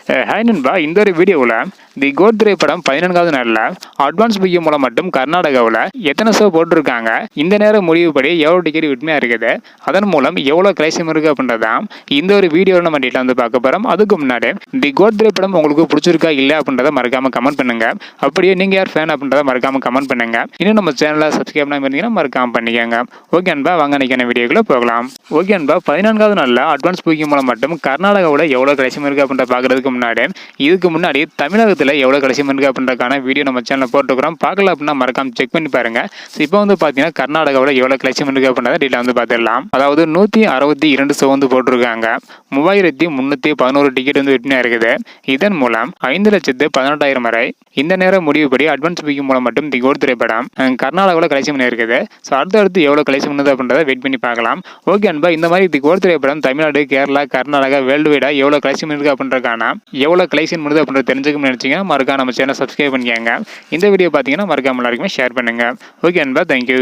Hi நண்பா, இந்த ஒரு வீடியோவில் தி கோட் திரைப்படம் 14வது நாளில் அட்வான்ஸ் புக்கிங் மூலம் மட்டும் கர்நாடகாவில் எத்தனை ஷோ போட்டிருக்காங்க, இந்த நேரம் முடிவுபடி எவ்வளோ டிக்கெட் விற்பனையாக இருக்குது, அதன் மூலம் எவ்வளோ கலெக்ஷன் இருக்குது அப்படின்றதான் இந்த ஒரு வீடியோவில் நம்ம டீட்டெயில் வந்து பார்க்க போகிறோம். அதுக்கு முன்னாடி தி கோட் திரைப்படம் உங்களுக்கு பிடிச்சிருக்கா இல்லை அப்படின்றத மறக்காமல் கமெண்ட் பண்ணுங்க. அப்படியே நீங்கள் யார் ஃபேன் அப்படின்றத மறக்காமல் கமெண்ட் பண்ணுங்க. இன்னும் நம்ம சேனலை சப்ஸ்கிரைப் பண்ணாமல் இருந்தீங்கன்னா மறக்காமல் பண்ணிக்கோங்க. ஓகே அன்பா, வாங்க நினைக்கிற வீடியோக்குள்ளே போகலாம். ஓகே அன்பா, 14வது நாளில் அட்வான்ஸ் புக்கிங் மூலம் மட்டும் கர்நாடகாவில் எவ்வளோ கலெக்ஷன் இருக்குது அப்படின்ற பார்க்குறதுக்கு இதுக்கு முன்னாடி தமிழகத்தில் எவ்வளோ கலெக்ஷன் இருக்குது அப்படின்றக்கான வீடியோ நம்ம சேனலில் போட்டுக்கிறோம். பார்க்கல அப்படின்னா மறக்காம செக் பண்ணி பாருங்க. இப்போ வந்து பார்த்தீங்கன்னா கர்நாடகாவில் எவ்வளோ கலெக்ஷன் இருக்குது அப்படின்றத டீட்டெயில் வந்து பார்த்துடலாம். அதாவது 162 ஷோ வந்து போட்டிருக்காங்க. 3311 டிக்கெட் வந்து விற்பனையாக இருக்குது. இதன் மூலம் 5,18,000 வரை இந்த நேரம் முடிவுபடி அட்வான்ஸ் புக்கிங் மூலம் மட்டும் தி கோட் திரைப்படம் கர்நாடகாவில் கலெக்ஷன் பண்ணி இருக்குது. ஸோ அடுத்தடுத்து எவ்வளோ கலெக்ஷன் பண்ணுது அப்படின்றத வெயிட் பண்ணி பார்க்கலாம். ஓகே அன்பா, இந்த மாதிரி தி கோட் திரைப்படம் தமிழ்நாடு, கேரளா, கர்நாடகா, வேர்ல்டு வைடா எவ்வளோ கலெக்ஷன் இருக்குது அப்படின்றக்கான எவ்வளோ கலெக்ஷன் பண்ணுது அப்படின்றது தெரிஞ்சுக்கணும்னு நினச்சிங்கன்னா மறக்காம நம்ம சேனலை சப்ஸ்கிரைப் பண்ணிக்கோங்க. இந்த வீடியோ பார்த்தீங்கன்னா மறக்காம எல்லாருக்குமே ஷேர் பண்ணுங்கள். ஓகே அன்பா, தேங்க்யூ.